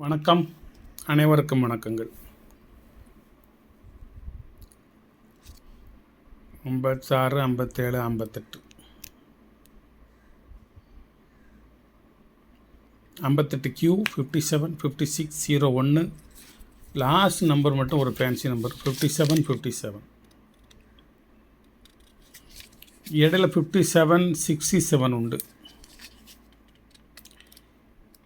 வணக்கம். அனைவருக்கும் வணக்கங்கள். 56, 57, 58, 58 Q 57 56 01. லாஸ்ட் நம்பர் மட்டும் ஒரு ஃபேன்சி நம்பர் 57 57. இடையில 57 67 உண்டு.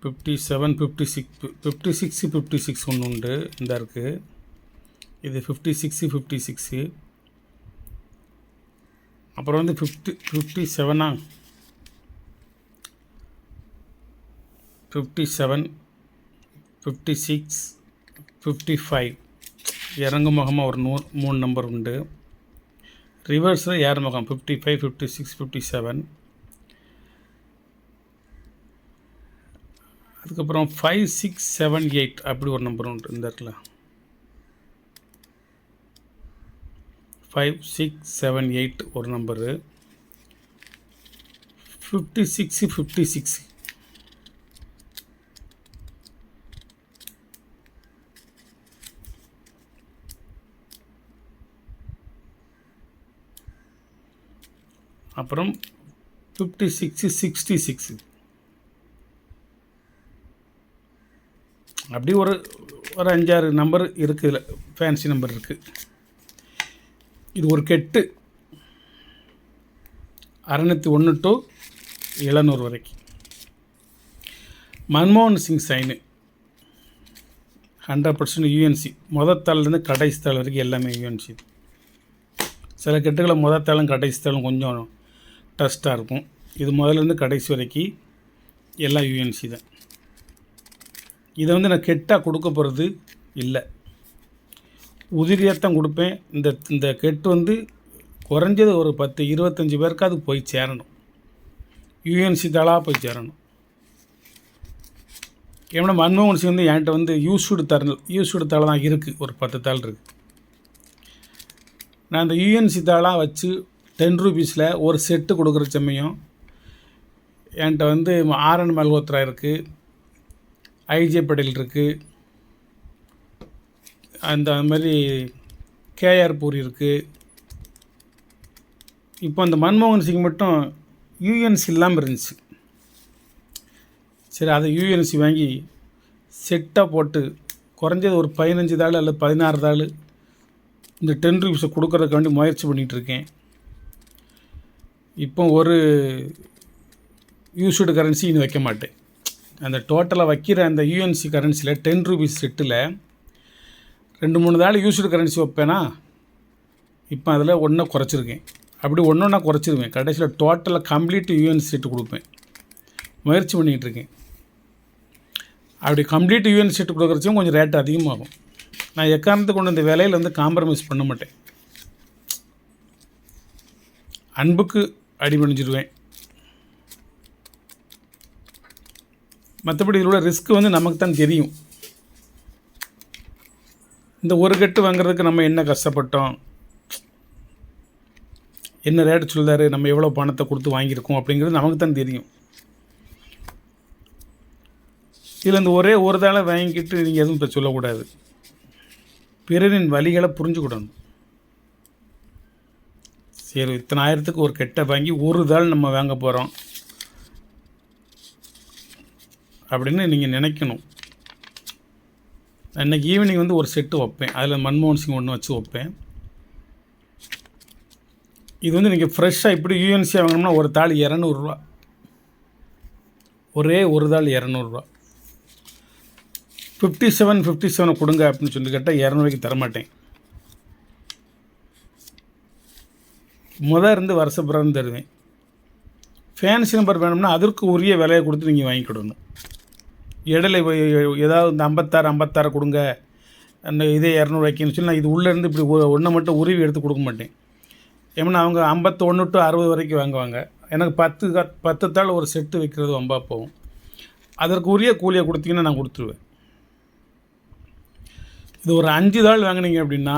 57 56 56 56 ஒன்று உண்டு. இந்த இருக்குது. இது 56 56. அப்புறம் வந்து 57 57 56 55 இறங்கு முகமாக ஒரு 3 நம்பர் உண்டு. ரிவர்ஸில் ஏற முகம் 55 56 57. அதுக்கப்புறம் 5 6 7 8 அப்படி ஒரு நம்பர் உண்டு. இந்த இடத்துல 5 6 7 8 ஒரு நம்பரு. 56 56 அப்புறம் 56 66 அப்படி ஒரு 5-6 நம்பர் இருக்குது. இதில் ஃபேன்சி நம்பர் இருக்குது. இது ஒரு கெட்டு 601 to 700 வரைக்கும். மன்மோகன் சிங் சைனு 100% யூஎன்சி. முதல் தாள்லேருந்து கடைசி தாள் வரைக்கும் எல்லாமே யூஎன்சி. சில கெட்டுகளை முதல் தாளும் கடைசி தாளும் கொஞ்சம் டஸ்ட்டாக இருக்கும். இது முதல்லேருந்து கடைசி வரைக்கும் எல்லாம் யூஎன்சி தான். இதை வந்து நான் கெட்டாக கொடுக்க போகிறது இல்லை, உதிரியாகத்தான் கொடுப்பேன். இந்த கெட்டு வந்து குறைஞ்சது ஒரு 10-25 பேருக்கு அது போய் சேரணும். யூஎன்சி தாளாக போய் சேரணும். ஏன்னா மன்மோகன் சிங் வந்து என்கிட்ட வந்து யூஸ்டு தாள் தான் இருக்குது. ஒரு 10 தாள் இருக்குது. நான் இந்த யூஎன்சி தாளாக வச்சு 10 ரூபீஸில் ஒரு செட்டு கொடுக்குற சமயம் என்கிட்ட வந்து RN மல்ஹோத்ரா இருக்குது, ஐஜே படேல் இருக்குது, அந்த மாதிரி கேஆர் பூரி இருக்குது. இப்போ அந்த மன்மோகன் சிங் மட்டும் யூஎன்சி இல்லாமல் இருந்துச்சு. சரி, அதை யூஎன்சி வாங்கி செட்டாக போட்டு குறைஞ்சது ஒரு 15 தாள் அல்லது 16 தாள் இந்த 10 ரூபீஸை கொடுக்குறதுக்கு வேண்டி முயற்சி பண்ணிகிட்ருக்கேன். இப்போ ஒரு யூஸ்டு கரன்சி இன்னும் வைக்க மாட்டேன். அந்த டோட்டலாக வைக்கிற அந்த யூஎன்சி கரன்சியில் 10 ரூபீஸ் செட்டில் 2-3 தாள் யூஸ்டு கரன்சி வைப்பேனா, இப்போ அதில் ஒன்றை குறைச்சிருக்கேன். அப்படி ஒன்றா குறைச்சிருவேன். கடைசியில் டோட்டலாக கம்ப்ளீட் யூஎன்சி செட்டு கொடுப்பேன். முயற்சி பண்ணிகிட்டு இருக்கேன். அப்படி கம்ப்ளீட் யூஎன்சி செட்டு கொடுக்குறச்சும் கொஞ்சம் ரேட்டு அதிகமாகும். நான் எக்காரணத்துக்கு கொண்டு இந்த விலையில் வந்து காம்ப்ரமைஸ் பண்ண மாட்டேன். அன்புக்கு அடிபணிஞ்சிடுவேன். மற்றபடி இதோட ரிஸ்க் வந்து நமக்கு தான் தெரியும். இந்த ஒரு கெட்டு வாங்குறதுக்கு நம்ம என்ன கஷ்டப்பட்டோம், என்ன ரேட்டு சொல்கிறாரு, நம்ம எவ்வளோ பணத்தை கொடுத்து வாங்கியிருக்கோம் அப்படிங்கிறது நமக்கு தான் தெரியும். இதில் இந்த ஒரே ஒரு தாளை வாங்கிக்கிட்டு நீங்கள் எதுவும் இப்போ சொல்லக்கூடாது. பிறரின் வழிகளை புரிஞ்சுக்கிடணும். சரி, இத்தனை ஆயிரத்துக்கு ஒரு கெட்டை வாங்கி ஒரு தாள் நம்ம வாங்க போகிறோம் அப்படின்னு நீங்கள் நினைக்கணும். இன்றைக்கி ஈவினிங் வந்து ஒரு செட்டு வைப்பேன். அதில் மன்மோகன் சிங் ஒன்று வச்சு வைப்பேன். இது வந்து நீங்கள் ஃப்ரெஷ்ஷாக இப்படி யூஎன்சியாக வாங்கினோம்னா ஒரு தாள் 200 ரூபா. ஒரே ஒரு தாள் 200 ரூபா. 57 57 கொடுங்க அப்படின்னு சொல்லி கேட்டால் 200 ரூபாய்க்கு தரமாட்டேன். இருந்து வருஷப்புறம் தருவேன். ஃபேன்சி நம்பர் வேணும்னா அதற்கு உரிய விலையை கொடுத்து நீங்கள் வாங்கிக்கிடணும். இடையில ஏதாவது இந்த 56 கொடுங்க, அந்த இதே 200 ரூபாய்க்குன்னு சொல்லி நான் இது உள்ளேருந்து இப்படி ஒன்றை மட்டும் உருவி எடுத்து கொடுக்க மாட்டேன். ஏன்னா அவங்க 51 to 60 வரைக்கும் வாங்குவாங்க. எனக்கு 10 தாள் ஒரு செட்டு வைக்கிறது ரொம்ப போகும். அதற்கு உரிய கூலியை கொடுத்தீங்கன்னா நான் கொடுத்துருவேன். இது ஒரு 5 தாள் வாங்கினீங்க அப்படின்னா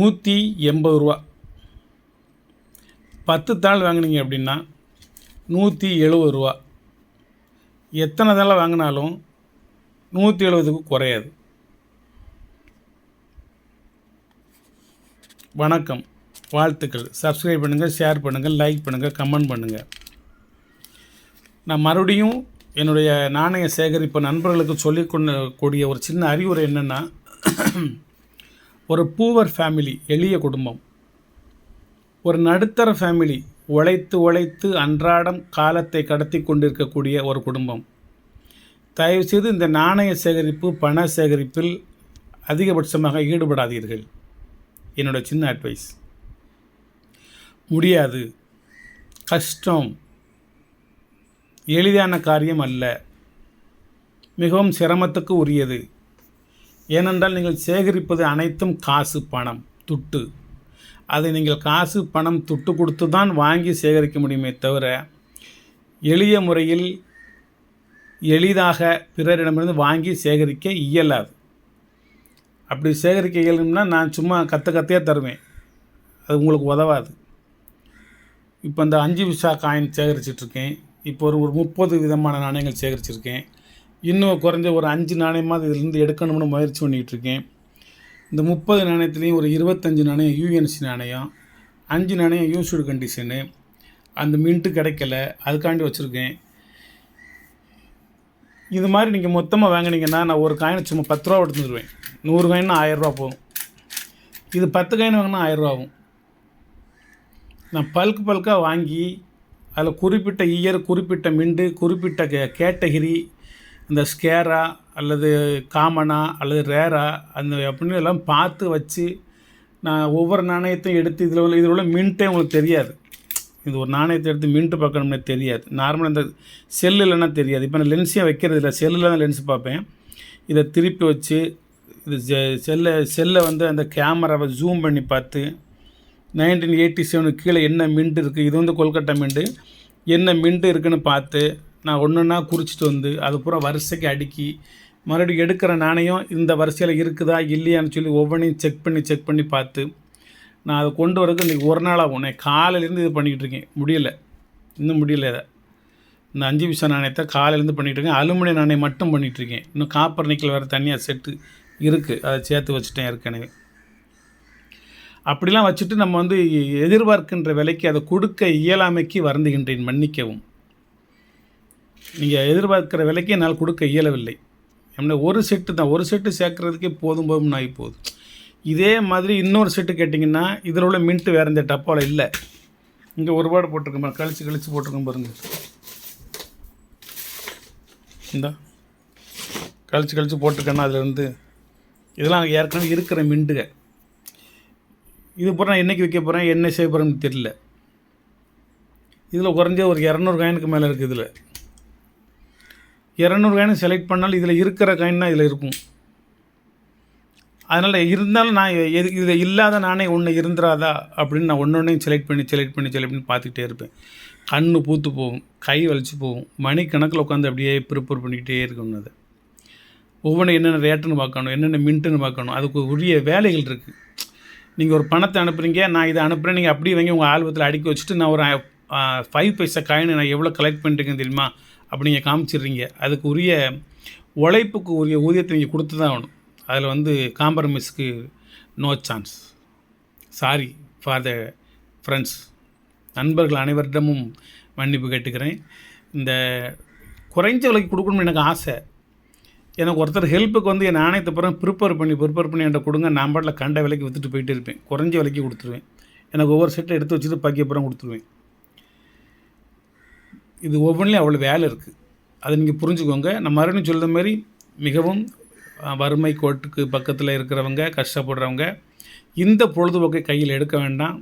180 ரூபா. 10 தாள் வாங்கினீங்க அப்படின்னா 170 ரூபா. எத்தனை தாள் வாங்கினாலும் 170க்கு குறையாது. வணக்கம், வாழ்த்துக்கள். சப்ஸ்கிரைப் பண்ணுங்கள், ஷேர் பண்ணுங்கள், லைக் பண்ணுங்கள், கமெண்ட் பண்ணுங்கள். நான் மறுபடியும் என்னுடைய நாணய சேகரிப்பு நண்பர்களுக்கு சொல்லிக் கொள்ளக்கூடிய ஒரு சின்ன அறிவுரை என்னென்னா, ஒரு பூவர் ஃபேமிலி, எளிய குடும்பம், ஒரு நடுத்தர ஃபேமிலி, உழைத்து அன்றாடம் காலத்தை கடத்தி கொண்டிருக்கக்கூடிய ஒரு குடும்பம், தயவுசெய்து இந்த நாணய சேகரிப்பு, பண சேகரிப்பில் அதிகபட்சமாக ஈடுபடாதீர்கள். என்னோட சின்ன அட்வைஸ். முடியாது, கஷ்டம், எளிதான காரியம் அல்ல, மிகவும் சிரமத்துக்கு உரியது. ஏனென்றால் நீங்கள் சேகரிப்பது அனைத்தும் காசு, பணம், துட்டு. அதை நீங்கள் காசு, பணம், துட்டு கொடுத்து தான் வாங்கி சேகரிக்க முடியுமே தவிர எளிய முறையில் எளிதாக பிறரிடமிருந்து வாங்கி சேகரிக்க இயலாது. அப்படி சேகரிக்க இயலும்னா நான் சும்மா கத்தையாக தருவேன், அது உங்களுக்கு உதவாது. இப்போ இந்த 5 பைசா காயின் சேகரிச்சிட்ருக்கேன். இப்போ ஒரு 30 விதமான நாணயங்கள் சேகரிச்சிருக்கேன். இன்னும் குறைஞ்ச ஒரு 5 நாணயமாக இதிலிருந்து எடுக்கணும்னு முயற்சி பண்ணிகிட்ருக்கேன். இந்த 30 நாணயத்துலேயும் ஒரு 25 நாணயம் யூஎன்சி நாணயம், 5 நாணயம் யூஸ்டு கண்டிஷனு, அந்த மின்ட்டு கிடைக்கல, அதுக்காண்டி வச்சுருக்கேன். இது மாதிரி நீங்கள் மொத்தமாக வாங்கினீங்கன்னா நான் ஒரு காயின் சும்மா 10 ரூபா எடுத்துருவேன். 100 காயின்னா 1000 ரூபா போகும். இது 10 காயின் வாங்கினா 1000 ரூபா ஆகும். நான் பல்காக வாங்கி அதில் குறிப்பிட்ட இயர், குறிப்பிட்ட மிண்டு, குறிப்பிட்ட கேட்டகிரி, இந்த ஸ்கேரா அல்லது காமனா அல்லது ரேரா அந்த அப்படின்னு எல்லாம் பார்த்து வச்சு நான் ஒவ்வொரு நாணயத்தையும் எடுத்து இதில் உள்ள மின்ட்டே உங்களுக்கு தெரியாது. இது ஒரு நாணயத்தை எடுத்து மின்ட்டு பார்க்கணும்னே தெரியாது. நார்மலாக இந்த செல்லு இல்லைன்னா தெரியாது. இப்போ நான் லென்ஸையும் வைக்கிறது இல்லை, செல்லில் தான் லென்ஸ் பார்ப்பேன். இதை திருப்பி வச்சு இது செல்லை வந்து அந்த கேமராவை ஜூம் பண்ணி பார்த்து 1987 கீழே என்ன மின்ட்டு இருக்குது, இது வந்து கொல்கட்டா மின்ட்டு, என்ன மின்ட்டு இருக்குதுன்னு பார்த்து நான் ஒன்றுன்னா குறிச்சிட்டு வந்து அது பூரா வரிசைக்கு அடுக்கி மறுபடியும் எடுக்கிற நாணயம் இந்த வரிசையில் இருக்குதா இல்லையான்னு சொல்லி ஒவ்வொன்றையும் செக் பண்ணி பார்த்து நான் அதை கொண்டு வரதுக்கு இன்றைக்கி ஒரு நாள் ஆகும். நான் காலையிலேருந்து இது பண்ணிக்கிட்டு இருக்கேன், இன்னும் முடியல. இதை இந்த 5 பைசா நாணயத்தை காலையிலேருந்து பண்ணிகிட்ருக்கேன். அலுமினியம் நாணயம் மட்டும் பண்ணிகிட்ருக்கேன். இன்னும் காப்பர் நிக்கல் வேறு தனியாக செட்டு இருக்குது, அதை சேர்த்து வச்சுட்டேன் ஏற்கனவே. அப்படிலாம் வச்சுட்டு நம்ம வந்து எதிர்பார்க்கின்ற விலைக்கு அதை கொடுக்க இயலாமைக்கு வருந்துகின்றேன், மன்னிக்கவும். நீங்கள் எதிர்பார்க்குற விலைக்கு என்னால் கொடுக்க இயலவில்லை. என்ன ஒரு செட்டு தான், ஒரு செட்டு சேர்க்குறதுக்கே போதும்னு ஆகி போகுது. இதே மாதிரி இன்னொரு செட்டு கேட்டிங்கன்னா இதில் உள்ள மின்ட்டு வேறு இந்த டப்பாவில் இல்லை. இங்கே ஒரு பாடு போட்டிருக்கேன் பாருங்க, கழிச்சு போட்டிருக்கேன் பாருங்கள். இந்த கழிச்சு போட்டிருக்கேன்னா அதில் வந்து இதெல்லாம் ஏற்கனவே இருக்கிற மின்ட்டுக. இது பூரா நான் என்றைக்கு வைக்க போகிறேன், என்ன செய்ய போகிறேன்னு தெரியல. இதில் குறைஞ்ச ஒரு 200 காயினுக்கு மேலே இருக்குது. இதில் 200 காயின் செலக்ட் பண்ணாலும் இதில் இருக்கிற காயின் தான் இதில் இருக்கும். அதனால் இருந்தாலும் நான் இதில் இல்லாத நானே ஒன்று இருந்துராதா அப்படின்னு நான் ஒன்றையும் செலக்ட் பண்ணி பார்த்துக்கிட்டே இருப்பேன். கண் பூத்து போகும், கை வலிச்சு போகும், மணிக்கணக்கில் உட்காந்து அப்படியே ப்ரிப்பேர் பண்ணிக்கிட்டே இருக்கணும். அதை ஒவ்வொன்றும் என்னென்ன ரேட்டுன்னு பார்க்கணும், என்னென்ன மின்ட்டுன்னு பார்க்கணும். அதுக்கு உரிய வேலைகள் இருக்குது. நீங்கள் ஒரு பணத்தை அனுப்புகிறீங்க, நான் இதை அனுப்புகிறேன், நீங்கள் அப்படியே வாங்கி உங்கள் ஆல்பத்தில் அடுக்கி வச்சுட்டு நான் ஒரு 5 பைசா காயின் நான் எவ்வளோ கலெக்ட் பண்ணிட்டுருக்கேன்னு தெரியுமா அப்படி நீங்கள் காமிச்சிடுறீங்க. அதுக்கு உரிய உழைப்புக்கு உரிய ஊதியத்தை நீங்கள் கொடுத்து தான் ஆகணும். அதில் வந்து காம்ப்ரமைஸ்க்கு no chance. Sorry for the friends. நண்பர்கள் அனைவரிடமும் மன்னிப்பு கேட்டுக்கிறேன். இந்த குறைஞ்ச விலைக்கு கொடுக்கணும்னு எனக்கு ஆசை. எனக்கு ஒருத்தர் ஹெல்ப்புக்கு வந்து என் நாணயத்தை பிறகு ப்ரிப்பேர் பண்ணி என்கிட்ட கொடுங்க, நான் பாட்டில் கண்ட விலைக்கு விற்றுட்டு போயிட்டு இருப்பேன். குறைஞ்ச விலைக்கு கொடுத்துருவேன். எனக்கு ஒவ்வொரு செட்டை எடுத்து வச்சுட்டு பாக்கி அப்புறம் கொடுத்துருவேன். இது ஒவ்வொன்றிலையும் அவ்வளோ வேலை இருக்குது, அதை நீங்கள் புரிஞ்சுக்கோங்க. நான் மறுபடியும் சொல்கிற மாதிரி மிகவும் வறுமை கோட்டுக்கு பக்கத்தில் இருக்கிறவங்க, கஷ்டப்படுறவங்க இந்த பொழுதுபோக்கை கையில் எடுக்க வேண்டாம்.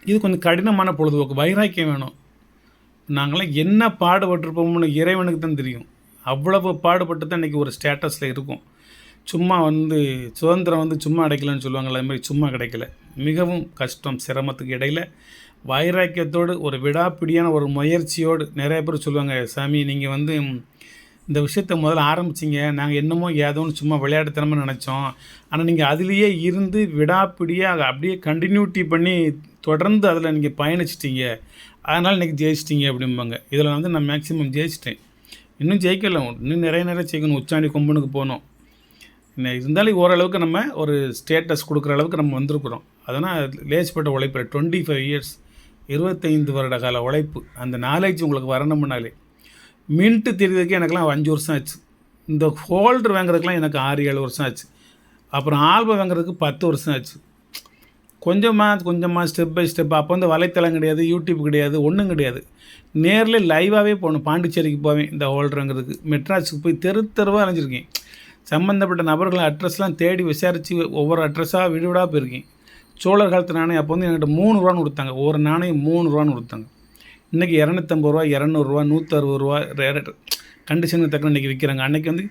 இது கொஞ்சம் கடினமான பொழுதுபோக்கு, வைராக்கியம் வேணும். நாங்களாம் என்ன பாடுபட்டிருப்போம்னு இறைவனுக்கு தான் தெரியும். அவ்வளவு பாடுபட்டு தான் இன்றைக்கி ஒரு ஸ்டேட்டஸில் இருக்கும். சும்மா வந்து சுதந்திரம் வந்து சும்மா கிடைக்கலன்னு சொல்லுவாங்கள்ல, அது மாதிரி சும்மா கிடைக்கல. மிகவும் கஷ்டம், சிரமத்துக்கு இடையில் வைராக்கியத்தோடு ஒரு விடாப்பிடியான ஒரு முயற்சியோடு நிறைய பேர் சொல்லுவாங்க, சாமி நீங்கள் வந்து இந்த விஷயத்தை முதல்ல ஆரம்பிச்சிங்க, நாங்கள் என்னமோ ஏதோன்னு சும்மா விளையாட்டுத்தனமாக நினச்சோம், ஆனால் நீங்கள் அதுலேயே இருந்து விடாப்பிடியாக அப்படியே கண்டினியூட்டி பண்ணி தொடர்ந்து அதில் நீங்கள் பயணிச்சிட்டிங்க, அதனால் இன்றைக்கி ஜெயிச்சிட்டிங்க அப்படிம்பாங்க. இதில் வந்து நான் மேக்ஸிமம் ஜெயிச்சிட்டேன். இன்னும் ஜெயிக்கல, இன்னும் நிறைய ஜெயிக்கணும். உச்சாணி கொம்பனுக்கு போகணும். இருந்தாலும் ஓரளவுக்கு நம்ம ஒரு ஸ்டேட்டஸ் கொடுக்குற அளவுக்கு நம்ம வந்திருக்கிறோம். அதனால் லேஸ்பட்ட உழைப்பு 25 இயர்ஸ், 25 வருட கால உழைப்பு. அந்த நாலேஜ் உங்களுக்கு வரணும்னாலே மின்ட்டு தெரியுறதுக்கு எனக்கெல்லாம் 5 வருஷம் ஆச்சு. இந்த ஹோல்டர் வாங்குறதுக்கெலாம் எனக்கு 6-7 வருஷம் ஆச்சு. அப்புறம் ஆல்பம் வாங்குறதுக்கு 10 வருஷம் ஆச்சு. கொஞ்சமாக ஸ்டெப் பை ஸ்டெப். அப்போ வந்து வலைத்தளம் கிடையாது, யூடியூப் கிடையாது, ஒன்றும் கிடையாது. நேரில் லைவாகவே போகணும். பாண்டிச்சேரிக்கு போவேன் இந்த ஹோல்டர் வாங்குறதுக்கு. மெட்ராஸுக்கு போய் தெருவாக அலைஞ்சிருக்கேன். சம்மந்தப்பட்ட நபர்கள் அட்ரஸ்லாம் தேடி விசாரித்து ஒவ்வொரு அட்ரஸாக வீடாக போயிருக்கேன். சோழர் காலத்து நாணயம் அப்போ வந்து என்கிட்ட 3 ரூபான்னு கொடுத்தாங்க. ஒரு நாணயம் 3 ரூபான்னு கொடுத்தாங்க. இன்றைக்கி 250 ரூபா, 200 ரூபா, 160 ரூபா கண்டிஷனுக்கு தக்க இன்றைக்கி விற்கிறாங்க. அன்றைக்கி வந்து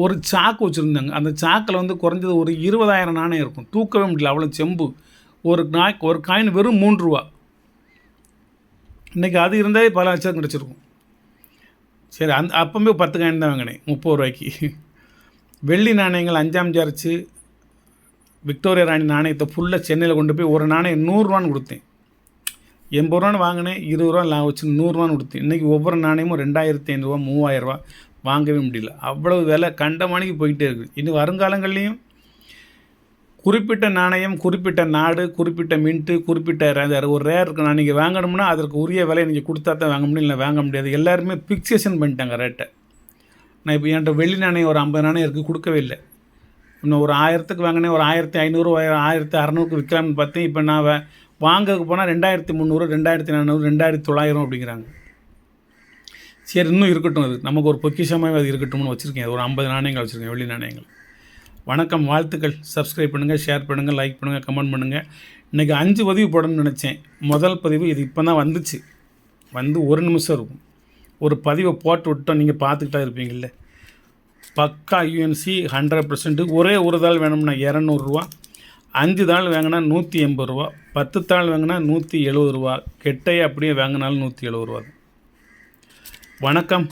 ஒரு சாக்கு வச்சுருந்தாங்க. அந்த சாக்கில் வந்து குறைஞ்சது ஒரு 20,000 நாணயம் இருக்கும். தூக்கவே முடியல, அவ்வளோ செம்பு. ஒரு காயின் வெறும் 3 ரூபா. இன்றைக்கி அது இருந்தாலே பல லட்சம் கிடச்சிருக்கும். சரி, அப்போவே 10 காயின் தான் வாங்கினேன் 30 ரூபாய்க்கு. வெள்ளி நாணயங்கள் 5ஆம் சார்ஜ் விக்டோரியா ராணி நாணயத்தை ஃபுல்லாக சென்னையில் கொண்டு போய் ஒரு நாணயம் 100 ரூபான்னு கொடுத்தேன். 80 ரூபான்னு வாங்கினேன், 20 ரூபா லாபம் வச்சு 100 ரூபான்னு கொடுத்தேன். இன்றைக்கி ஒவ்வொரு நாணயமும் 2,500 ரூபா, 3,000 ரூபா. வாங்கவே முடியல, அவ்வளவு விலை கண்டமானிக்கு போயிட்டே இருக்குது. இன்னும் வருங்காலங்கள்லேயும் குறிப்பிட்ட நாணயம், குறிப்பிட்ட நாடு, குறிப்பிட்ட மின்ட்டு, குறிப்பிட்ட ஒரு ரேர் இருக்கு. நான் நீங்கள் வாங்கணும்னா அதற்கு உரிய விலையை நீங்கள் கொடுத்தா தான் வாங்க முடியும், இல்லை வாங்க முடியாது. எல்லாருமே ஃபிக்ஸேஷன் பண்ணிட்டாங்க ரேட்டை. நான் இப்போ என்கிட்ட வெள்ளி நாணயம் ஒரு 50 நாணயம் இருக்குது, கொடுக்கவே இல்லை. இன்னும் ஒரு 1000க்கு வாங்கினேன், ஒரு 1,500, 1,600க்கு விற்கலாம்னு பார்த்தேன். இப்போ நான் வாங்கிறதுக்கு போனால் 2,300, 2,400, 2,900 அப்படிங்கிறாங்க. சரி, இன்னும் இருக்கட்டும், அது நமக்கு ஒரு பொக்கிஷமாக அது இருக்கட்டும்னு வச்சுருக்கேன். ஒரு 50 நாணயங்கள் வச்சுருக்கேன், வெள்ளி நாணயங்கள். வணக்கம், வாழ்த்துக்கள். சப்ஸ்கிரைப் பண்ணுங்கள், ஷேர் பண்ணுங்கள், லைக் பண்ணுங்கள், கமெண்ட் பண்ணுங்கள். இன்றைக்கி 5 பதிவு போடணும்னு நினச்சேன். முதல் பதிவு இது இப்போ தான் வந்துச்சு. வந்து 1 நிமிஷம் இருக்கும். ஒரு பதிவை போட்டு விட்டோம், நீங்கள் பார்த்துக்கிட்டா இருப்பீங்கள்ல. பக்கா யூஎன்சி 100%. ஒரே ஒரு தாள் வேணும்னா 200 ரூபா, 5 தாள் வாங்கினா 180 ரூபா, 10 தாள் வாங்கினா 170 ரூபா, கெட்டையை அப்படியே வாங்கினாலும் 170 ரூபா. வணக்கம்.